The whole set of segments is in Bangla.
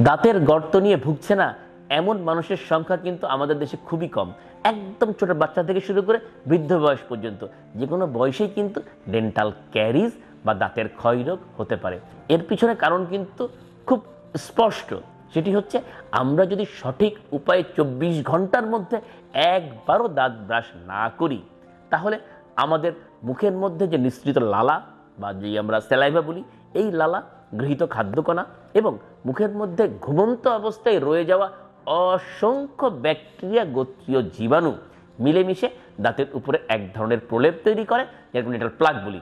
দাঁতের গর্ত নিয়ে ভুগছে না এমন মানুষের সংখ্যা কিন্তু আমাদের দেশে খুবই কম। একদম ছোট বাচ্চা থেকে শুরু করে বৃদ্ধ বয়স পর্যন্ত যে কোনো বয়সেই কিন্তু ডেন্টাল ক্যারিজ বা দাঁতের ক্ষয়রোগ হতে পারে। এর পিছনে কারণ কিন্তু খুব স্পষ্ট, সেটি হচ্ছে আমরা যদি সঠিক উপায়ে 24 ঘন্টার মধ্যে একবারও দাঁত ব্রাশ না করি, তাহলে আমাদের মুখের মধ্যে যে নিঃসৃত লালা বা যেই আমরা স্যালাইভা বলি, এই লালা, গৃহীত খাদ্যকণা এবং মুখের মধ্যে ঘুমন্ত অবস্থায় রয়ে যাওয়া অসংখ্য ব্যাকটেরিয়া গোত্রীয় জীবাণু মিলেমিশে দাঁতের উপরে এক ধরনের প্রলেপ তৈরি করে, যেরকম ডেন্টাল প্লাক বলি।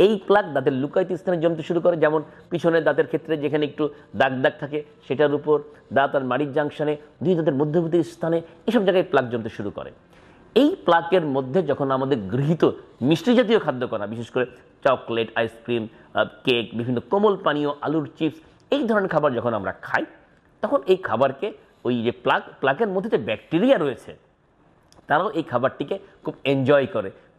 এই প্লাক দাঁতের লুকায়িত স্থানে জমতে শুরু করে, যেমন পিছনের দাঁতের ক্ষেত্রে যেখানে একটু দাগ দাগ থাকে সেটার উপর, দাঁত আর মাড়ির জাংশনে, দুই দাঁতের মধ্যবর্তী স্থানে, এসব জায়গায় প্লাক জমতে শুরু করে। এই প্লাকের মধ্যে যখন আমাদের গৃহীত মিষ্টি জাতীয় খাদ্যকণা, বিশেষ করে চকলেট, আইসক্রিম, কেক, বিভিন্ন কোমল পানীয়, আলুর চিপস, এই ধরনের খাবার যখন আমরা খাই, তখন এই খাবারকে ওই যে প্লাকের মধ্যে যে ব্যাকটেরিয়া রয়েছে তারাও এই খাবারটিকে খুব এনজয়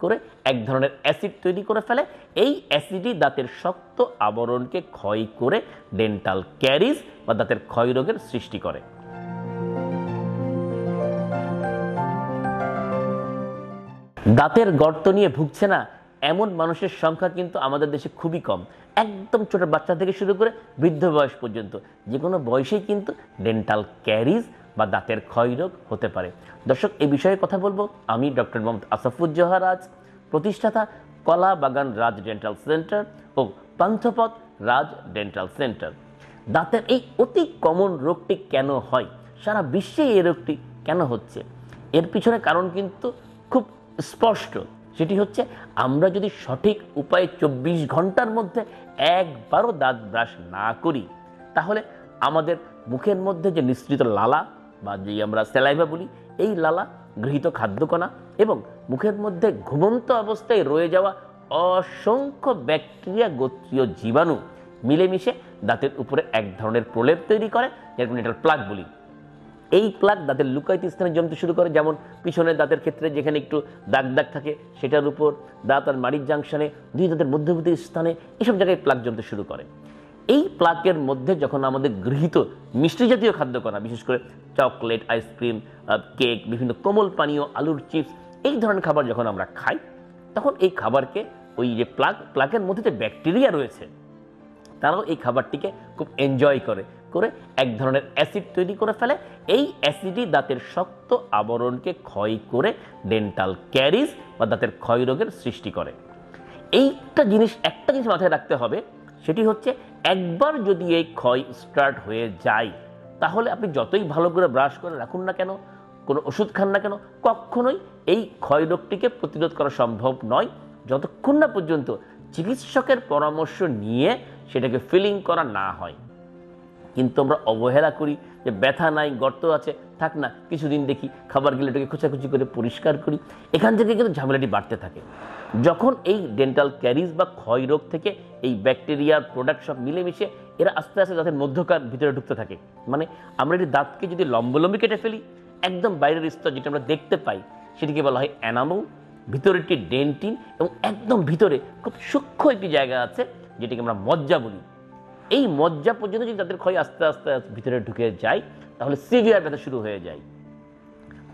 করে এক ধরনের অ্যাসিড তৈরি করে ফেলে। এই অ্যাসিডই দাঁতের শক্ত আবরণকে ক্ষয় করে ডেন্টাল ক্যারিজ বা দাঁতের ক্ষয়রোগের সৃষ্টি করে। দাঁতের গর্ত নিয়ে ভুগছে না এমন মানুষের সংখ্যা কিন্তু আমাদের দেশে খুবই কম। একদম ছোট বাচ্চা থেকে শুরু করে বৃদ্ধ বয়স পর্যন্ত যে কোনো বয়সেই কিন্তু ডেন্টাল ক্যারিজ বা দাঁতের ক্ষয়রোগ হতে পারে। দর্শক, এই বিষয়ে কথা বলবো আমি ডক্টর মোহাম্মদ আসাফুজ্জোহা রাজ, প্রতিষ্ঠাতা কলা বাগান রাজ ডেন্টাল সেন্টার ও পান্থপথ রাজ ডেন্টাল সেন্টার। দাঁতের এই অতি কমন রোগটি কেন হয়, সারা বিশ্বে এই রোগটি কেন হচ্ছে, এর পিছনে কারণ কিন্তু খুব স্পষ্ট। সেটি হচ্ছে আমরা যদি সঠিক উপায়ে 24 ঘন্টার মধ্যে একবারও দাঁত ব্রাশ না করি, তাহলে আমাদের মুখের মধ্যে যে নিঃসৃত লালা বা যেই আমরা স্যালাইভা বলি, এই লালা, গৃহীত খাদ্যকণা এবং মুখের মধ্যে ঘুমন্ত অবস্থায় রয়ে যাওয়া অসংখ্য ব্যাকটেরিয়া গোত্রীয় জীবাণু মিলেমিশে দাঁতের উপরে এক ধরনের প্রলেপ তৈরি করে, যেরকম ডেন্টাল প্লাক বলি। এই প্লাক দাঁতের লুকায়িত স্থানে জমতে শুরু করে, যেমন পিছনের দাঁতের ক্ষেত্রে যেখানে একটু দাগ দাগ থাকে সেটার উপর, দাঁত আর মাড়ির জাংশনে, দুই দাঁতের মধ্যবর্তী স্থানে, এসব জায়গায় প্লাক জমতে শুরু করে। এই প্লাকের মধ্যে যখন আমাদের গৃহীত মিষ্টি জাতীয় খাদ্যকণা, বিশেষ করে চকলেট, আইসক্রিম, কেক, বিভিন্ন কোমল পানীয়, আলুর চিপস, এই ধরনের খাবার যখন আমরা খাই, তখন এই খাবারকে ওই যে প্লাকের মধ্যে যে ব্যাকটেরিয়া রয়েছে তারাও এই খাবারটিকে খুব এনজয় করে এক ধরনের অ্যাসিড তৈরি করে ফেলে। এই অ্যাসিডই দাঁতের শক্ত আবরণকে ক্ষয় করে ডেন্টাল ক্যারিজ বা দাঁতের ক্ষয়রোগের সৃষ্টি করে। একটা জিনিস মাথায় রাখতে হবে, সেটি হচ্ছে একবার যদি এই ক্ষয় স্টার্ট হয়ে যায়, তাহলে আপনি যতই ভালো করে ব্রাশ করে রাখুন না কেন, কোনো ওষুধ খান না কেন, কখনোই এই ক্ষয়রোগটিকে প্রতিরোধ করা সম্ভব নয়, যতক্ষণ না পর্যন্ত চিকিৎসকের পরামর্শ নিয়ে সেটাকে ফিলিং করা না হয়। কিন্তু আমরা অবহেলা করি যে ব্যথা নাই, গর্ত আছে, থাক না, কিছুদিন দেখি, খাবার গেলে এটাকে খোঁচাখুচি করে পরিষ্কার করি, এখান থেকে কিন্তু ঝামেলাটি বাড়তে থাকে। যখন এই ডেন্টাল ক্যারিজ বা ক্ষয়রোগ থেকে এই ব্যাকটেরিয়ার প্রোডাক্ট সব মিলেমিশে এরা আস্তে আস্তে দাঁতের মধ্যকার ভিতরে ঢুকতে থাকে, মানে আমরা এই দাঁতকে যদি লম্বলম্বি কেটে ফেলি, একদম বাইরের স্তর যেটা আমরা দেখতে পাই সেটিকে বলা হয় এনামেল, ভিতরেরটি ডেন্টিন এবং একদম ভিতরে খুব সূক্ষ্ম একটি জায়গা আছে যেটিকে আমরা মজ্জা বলি। এই মজ্জা পর্যন্ত যদি দাঁতের ক্ষয় আস্তে আস্তে ভিতরে ঢুকে যায়, তাহলে সিভিয়ার ব্যথা শুরু হয়ে যায়।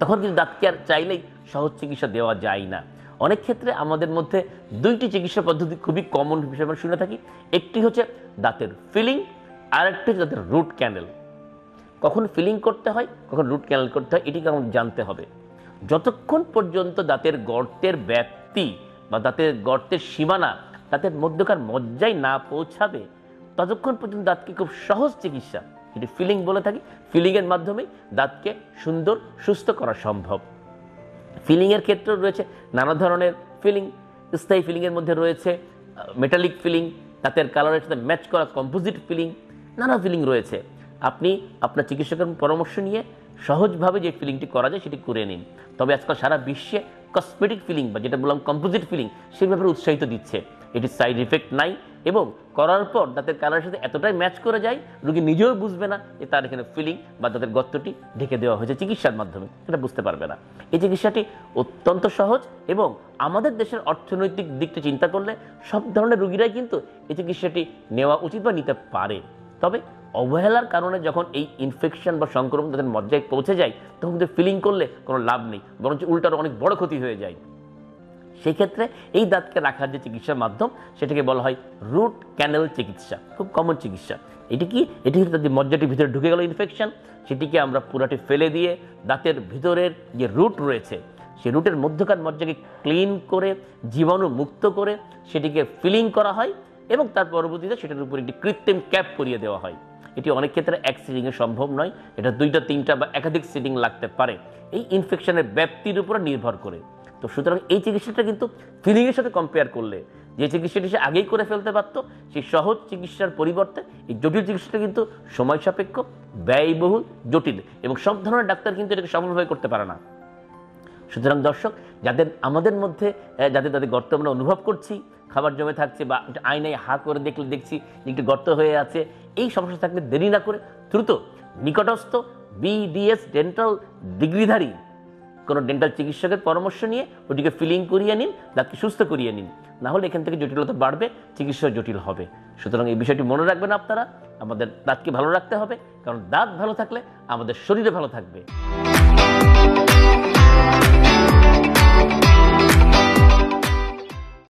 তখন কিন্তু দাঁতকে আর চাইলেই সহজ চিকিৎসা দেওয়া যায় না। অনেক ক্ষেত্রে আমাদের মধ্যে দুইটি চিকিৎসা পদ্ধতি খুবই কমন হিসেবে আমরা শুনে থাকি। একটি হচ্ছে দাঁতের ফিলিং, আর একটি হচ্ছে দাঁতের রুট ক্যানেল। কখন ফিলিং করতে হয়, কখন রুট ক্যানেল করতে হয়, এটিকে আমাদের জানতে হবে। যতক্ষণ পর্যন্ত দাঁতের গর্তের ব্যাপ্তি বা দাঁতের গর্তের সীমানা দাঁতের মধ্যকার মজ্জায় না পৌঁছাবে, ততক্ষণ পর্যন্ত দাঁতকে খুব সহজ চিকিৎসা, যেটি ফিলিং বলে থাকি, ফিলিংয়ের মাধ্যমেই দাঁতকে সুন্দর সুস্থ করা সম্ভব। ফিলিংয়ের ক্ষেত্রেও রয়েছে নানা ধরনের ফিলিং। স্থায়ী ফিলিংয়ের মধ্যে রয়েছে মেটালিক ফিলিং, দাঁতের কালারের সাথে ম্যাচ করা কম্পোজিট ফিলিং, নানা ফিলিং রয়েছে। আপনি আপনার চিকিৎসকের পরামর্শ নিয়ে সহজভাবে যে ফিলিংটি করা যায় সেটি করে নিন। তবে আজকাল সারা বিশ্বে কসমেটিক ফিলিং বা যেটা বললাম কম্পোজিট ফিলিং, সেই ব্যাপারে উৎসাহিত দিচ্ছে। এটি সাইড ইফেক্ট নাই এবং করার পর দাঁতের কালারের সাথে এতটাই ম্যাচ করে যায়, রোগী নিজেও বুঝবে না যে তার এখানে ফিলিং বা দাঁতের গর্তটি ঢেকে দেওয়া হয়েছে চিকিৎসার মাধ্যমে, সেটা বুঝতে পারবে না। এই চিকিৎসাটি অত্যন্ত সহজ এবং আমাদের দেশের অর্থনৈতিক দিকটি চিন্তা করলে সব ধরনের রোগীরাই কিন্তু এই চিকিৎসাটি নেওয়া উচিত বা নিতে পারে। তবে অবহেলার কারণে যখন এই ইনফেকশন বা সংক্রমণ তাদের মজ্জায় পৌঁছে যায়, তখন কিন্তু ফিলিং করলে কোনো লাভ নেই, বরঞ্চ উল্টার অনেক বড় ক্ষতি হয়ে যায়। সেই ক্ষেত্রে এই দাঁতকে রাখার যে চিকিৎসার মাধ্যম, সেটাকে বলা হয় রুট ক্যানেল চিকিৎসা। খুব কমন চিকিৎসা এটি। কি এটি যদি মজ্জাটির ভিতরে ঢুকে গেল ইনফেকশন, সেটিকে আমরা পুরাটি ফেলে দিয়ে দাঁতের ভিতরের যে রুট রয়েছে, সেই রুটের মধ্যকার মজ্জাকে ক্লিন করে, জীবাণু মুক্ত করে সেটিকে ফিলিং করা হয় এবং তার পরবর্তীতে সেটার উপর একটি কৃত্রিম ক্যাপ করিয়ে দেওয়া হয়। এটি অনেক ক্ষেত্রে এক সিটিংয়ে সম্ভব নয়, এটা 2টা 3টা বা একাধিক সিটিং লাগতে পারে এই ইনফেকশনের ব্যাপ্তির উপর নির্ভর করে। তো সুতরাং এই চিকিৎসাটা কিন্তু ফিলিংয়ের সাথে কম্পেয়ার করলে যে চিকিৎসাটি সে আগেই করে ফেলতে পারতো, সেই সহজ চিকিৎসার পরিবর্তে এই জটিল চিকিৎসাটা কিন্তু সময় সাপেক্ষ, ব্যয়বহুল, জটিল, এবং সব ধরনের ডাক্তার কিন্তু এটাকে সফলভাবে করতে পারে না। সুতরাং দর্শক, যাদের আমাদের মধ্যে যাদের গর্ত আমরা অনুভব করছি, খাবার জমে থাকছে বা আয়নায় হা করে দেখছি একটু গর্ত হয়ে আছে, এই সমস্যা থাকলে দেরি না করে দ্রুত নিকটস্থ BDS ডেন্টাল ডিগ্রিধারী কোনো ডেন্টাল চিকিৎসকের পরামর্শ নিয়ে ওটিকে ফিলিং করিয়ে নিন, দাঁতকে সুস্থ করিয়ে নিন। না হলে এখান থেকে জটিলতা বাড়বে, চিকিৎসা জটিল হবে। সুতরাং এই বিষয়টি মনে রাখবেন আপনারা, আমাদের দাঁতকে ভালো রাখতে হবে, কারণ দাঁত ভালো থাকলে আমাদের শরীরে ভালো থাকবে।